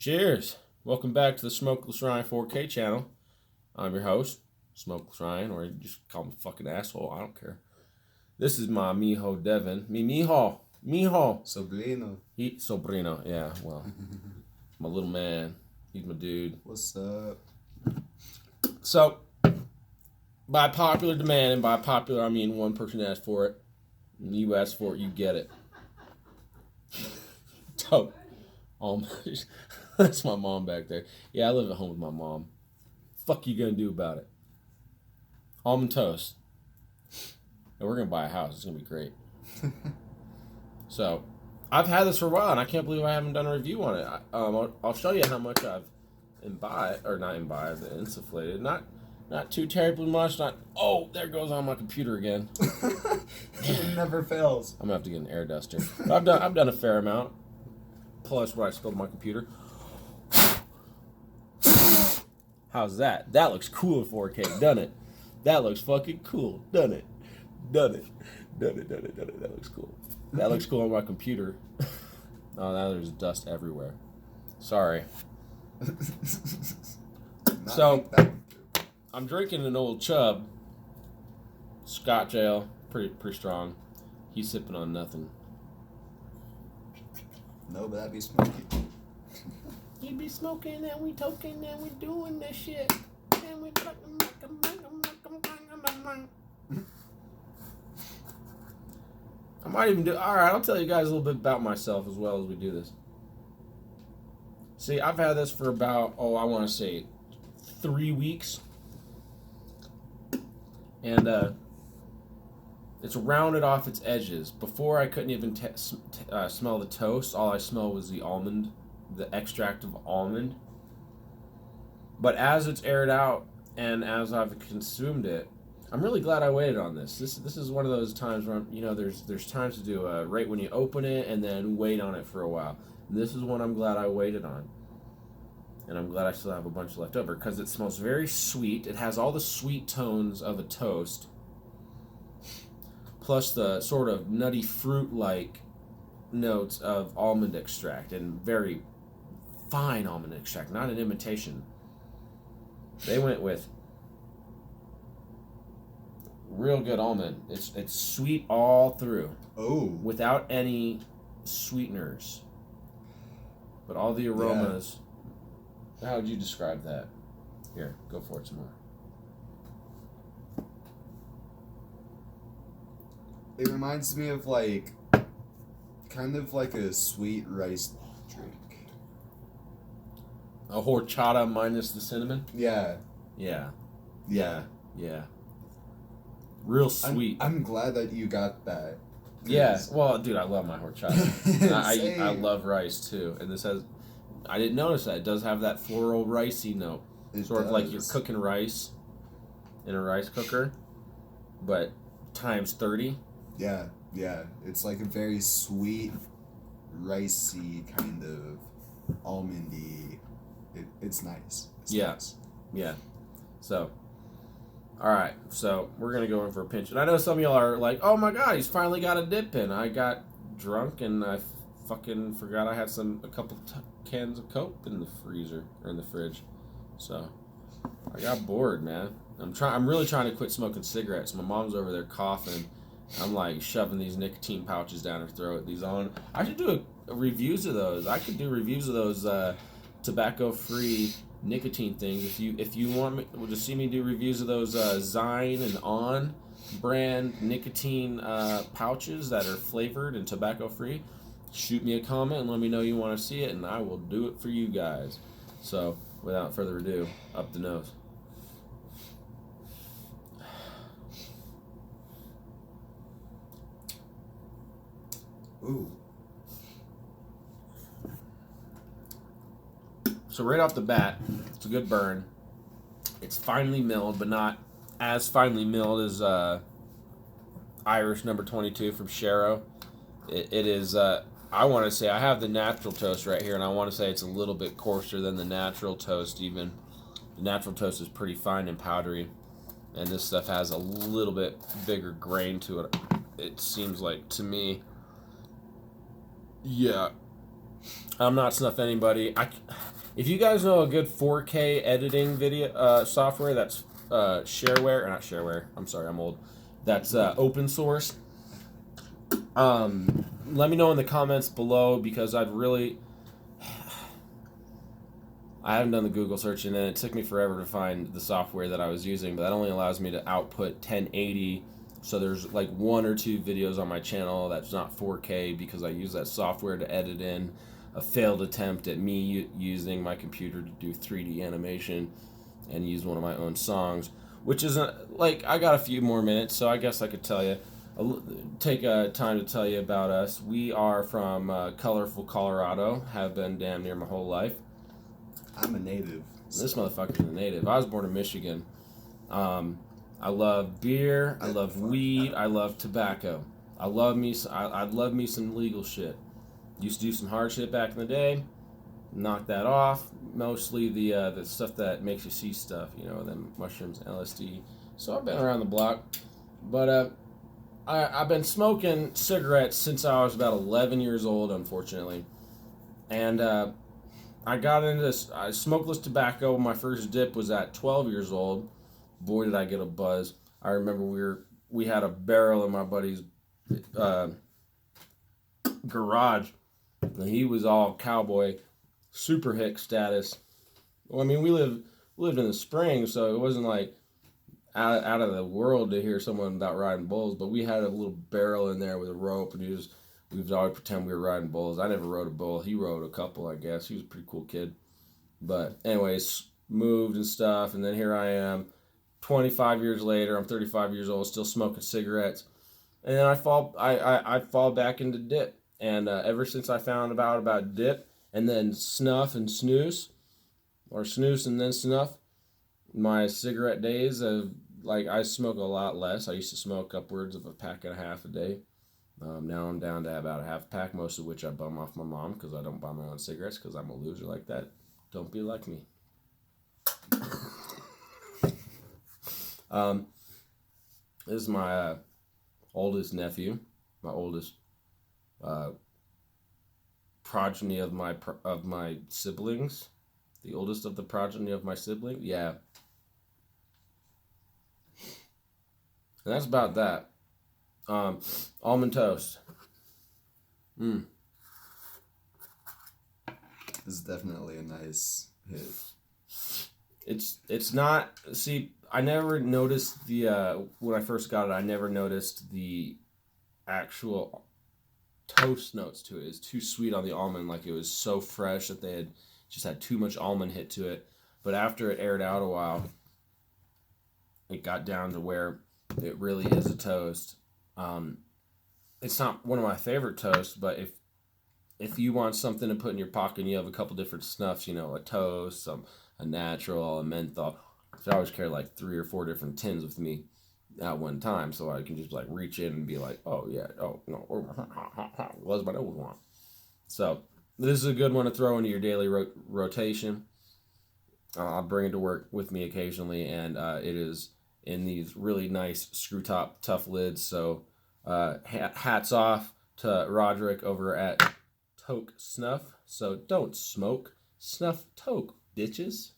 Cheers! Welcome back to the Smokeless Ryan 4K channel. I'm your host, Smokeless Ryan, or you just call me fucking asshole. I don't care. This is my mijo Devin. Mijo. Sobrino. Sobrino. Yeah, well, my little man. He's my dude. What's up? So, by popular demand, and by popular I mean one person asked for it, and you asked for it, you get it. So, that's my mom back there. Yeah, I live at home with my mom. Fuck you gonna do about it? Almond toast. And we're gonna buy a house. It's gonna be great. So, I've had this for a while, and I can't believe I haven't done a review on it. I'll show you how much I've insufflated. Not too terribly much. Oh, there goes on my computer again. It never fails. I'm gonna have to get an air duster. But I've done a fair amount. Plus what I spilled on my computer. How's that? That looks cool in 4K, doesn't it? That looks fucking cool, doesn't it? Done it. That looks cool. That looks cool on my computer. Oh, now there's dust everywhere. Sorry. So, I'm drinking an old chub. Scotch ale, pretty strong. He's sipping on nothing. No, but that'd be smoky. You be smoking and we toking and we doing that shit. And we I might even do. Alright, I'll tell you guys a little bit about myself as well as we do this. See, I've had this for about, I want to say 3 weeks. And it's rounded off its edges. Before I couldn't even smell the toast. All I smelled was the almond, the extract of almond. But as it's aired out and as I've consumed it, I'm really glad I waited on this. This is one of those times where there's times to do right when you open it and then wait on it for a while. And this is one I'm glad I waited on. And I'm glad I still have a bunch left over because it smells very sweet. It has all the sweet tones of a toast, plus the sort of nutty fruit-like notes of almond extract, and very fine almond extract, not an imitation. They went with real good almond. It's sweet all through. Oh. Without any sweeteners. But all the aromas. Yeah. How would you describe that? Here, go for it some more. It reminds me of kind of like a sweet rice drink. A horchata minus the cinnamon? Yeah. Yeah. Real sweet. I'm glad that you got that. Yeah. Well, dude, I love my horchata. I love rice too. And this has, I didn't notice that. It does have that floral ricey note. Sort of like you're cooking rice in a rice cooker, but times 30. Yeah. It's like a very sweet, ricey kind of almondy. It's nice. Nice. Yeah. So, alright. So, we're going to go in for a pinch. And I know some of y'all are like, oh my god, he's finally got a dip in. I got drunk and I fucking forgot I had a couple cans of Coke in the freezer, or in the fridge. So, I got bored, man. I'm really trying to quit smoking cigarettes. My mom's over there coughing. I'm like shoving these nicotine pouches down her throat. I should do reviews of those. I could do reviews of those tobacco-free nicotine things. If you want me to see me do reviews of those Zine and On brand nicotine pouches that are flavored and tobacco-free, shoot me a comment and let me know you want to see it, and I will do it for you guys. So, without further ado, up the nose. Ooh. So right off the bat, it's a good burn. It's finely milled, but not as finely milled as Irish number 22 from Sharrow. It is, I want to say, I have the natural toast right here, and I want to say it's a little bit coarser than the natural toast even. The natural toast is pretty fine and powdery, and this stuff has a little bit bigger grain to it, it seems like to me. Yeah. I'm not Snuff anybody. If you guys know a good 4K editing video software that's shareware, or not shareware, I'm sorry, I'm old. That's open source. Let me know in the comments below because I haven't done the Google search and it took me forever to find the software that I was using, but that only allows me to output 1080. So there's like 1 or 2 videos on my channel that's not 4K because I use that software to edit in a failed attempt at me using my computer to do 3D animation and use one of my own songs, which isn't like I got a few more minutes, so I guess I could tell you. Take time to tell you about us. We are from colorful Colorado, have been damn near my whole life. I'm a native. This motherfucker's a native. I was born in Michigan. I love beer. I love weed. I love tobacco. I love me some legal shit. Used to do some hard shit back in the day. Knock that off. Mostly the stuff that makes you see stuff. You know, them mushrooms, LSD. So I've been around the block, but I've been smoking cigarettes since I was about 11 years old, unfortunately. And I got into this smokeless tobacco. My first dip was at 12 years old. Boy, did I get a buzz. I remember we had a barrel in my buddy's garage. And he was all cowboy, super hick status. Well, I mean, we lived in the spring, so it wasn't like out of the world to hear someone about riding bulls, but we had a little barrel in there with a rope, and we would always pretend we were riding bulls. I never rode a bull. He rode a couple, I guess. He was a pretty cool kid. But anyways, moved and stuff, and then here I am, 25 years later. I'm 35 years old, still smoking cigarettes, and then I fall back into dip. And ever since I found about dip, and then snuff and snooze, or snooze and then snuff, my cigarette days I smoke a lot less. I used to smoke upwards of a pack and a half a day. Now I'm down to about a half pack, most of which I bum off my mom because I don't buy my own cigarettes because I'm a loser like that. Don't be like me. This is my oldest nephew, my oldest progeny of my siblings, the oldest of the progeny of my sibling. Yeah. And that's about that. Almond toast. This is definitely a nice hit. It's not. See, I never noticed the when I first got it. I never noticed the actual toast notes to it. It's too sweet on the almond. Like it was so fresh that they had just had too much almond hit to it. But after it aired out a while, it got down to where it really is a toast. It's not one of my favorite toasts, but if you want something to put in your pocket and you have a couple different snuffs, you know, a toast, a natural, a menthol. So I always carry like 3 or 4 different tins with me at one time, so I can just like reach in and be like, oh yeah, oh no, what's my old one? So this is a good one to throw into your daily rotation. I'll bring it to work with me occasionally, and it is in these really nice screw top tough lids. So hats off to Roderick over at Toke Snuff. So don't smoke, snuff toke, bitches.